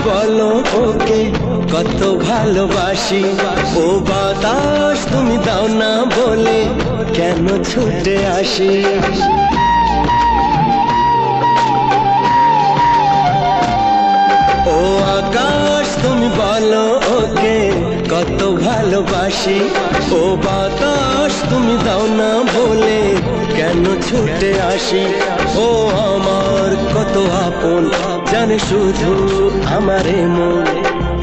বলো ওকে কত ভালোবাসি। ও বাতাস তুমি দাও না বলে কেন ছুটে আসি। ও আকাশ তুমি বলো ওকে কত ভালোবাসি। ও বাতাস তুমি দাও না বলে কেন ছুটে আসি। ও আমার কত আপন জানে শুধু আমারে মন,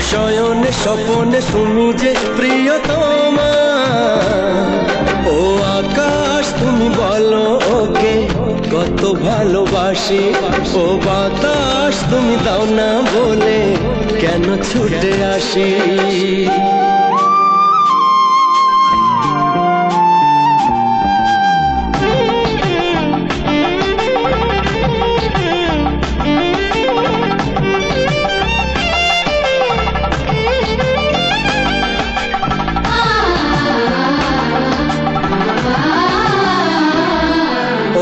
শয়নে স্বপনে তুমি যে প্রিয়তমা। ও আকাশ তুমি বলো ওকে কত ভালোবাসি। ও বাতাস তুমি দাও না বলে কেন ছুটে আসি।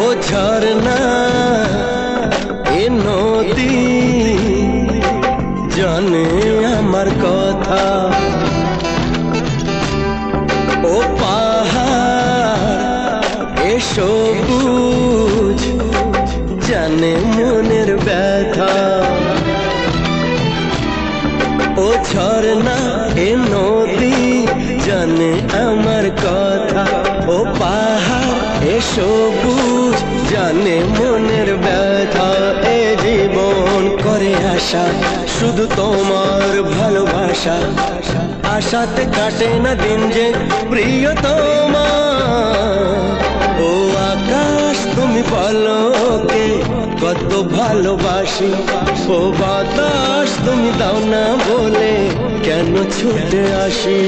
ও ঝরনা এ নদী জানে আমার কথা। ও পাহাড় এ সবুজ জানে মনের ব্যথা। ও ঝরনা এ নদী জানে আমার কথা। ও পাহাড় এ সবুজ জানে মনের ব্যথা। এ জীবন করে আশা শুধু তোমার ভালোবাসা, আশাতে কাটে না দিন যে প্রিয়তমা। ও আকাশ তুমি বলো ওকে কত ভালোবাসি। ও বাতাস তুমি দাও না বলে কেন ছুটে আসি।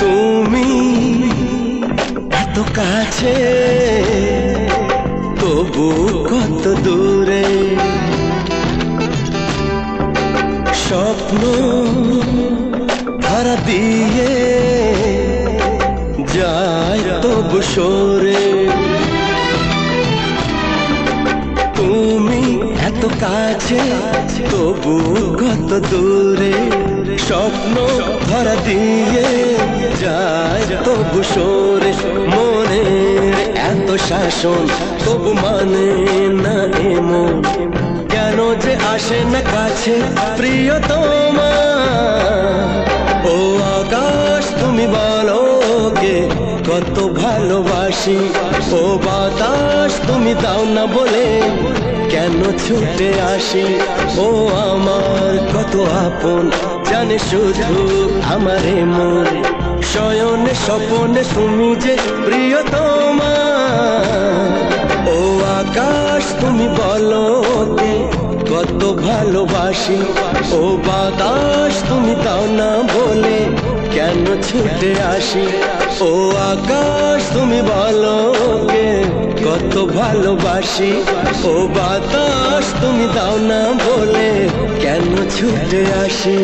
তুমি এত কাছে তবু কত দূরে, স্বপ্ন ধরা দিয়ে যায় তবু সরে। তুমি এত কাছে তবু কত দূরে, স্বপ্ন ধরা দিয়ে যায় তবু সরে। মনের এত শাসন তবু মানে না এমন, কেন যে আসে না কাছে প্রিয়তমা। ও আকাশ তুমি বলো ওকে কত ভালোবাসি। ও বাতাস তুমি দাও না বলে কেন ছুটে আসি। ও আমার কত আপন জানে শুধু আমারে মন, শয়নে স্বপনে তুমি যে প্রিয়তমা। ও আকাশ তুমি বলো ওকে কত ভালোবাসি। ও বাতাস তুমি দাও না বলে কেন ছুটে আসি। ও আকাশ তুমি বলো ওকে কত ভালোবাসি। ও বাতাস তুমি দাও না বলে কেন ছুটে আসি।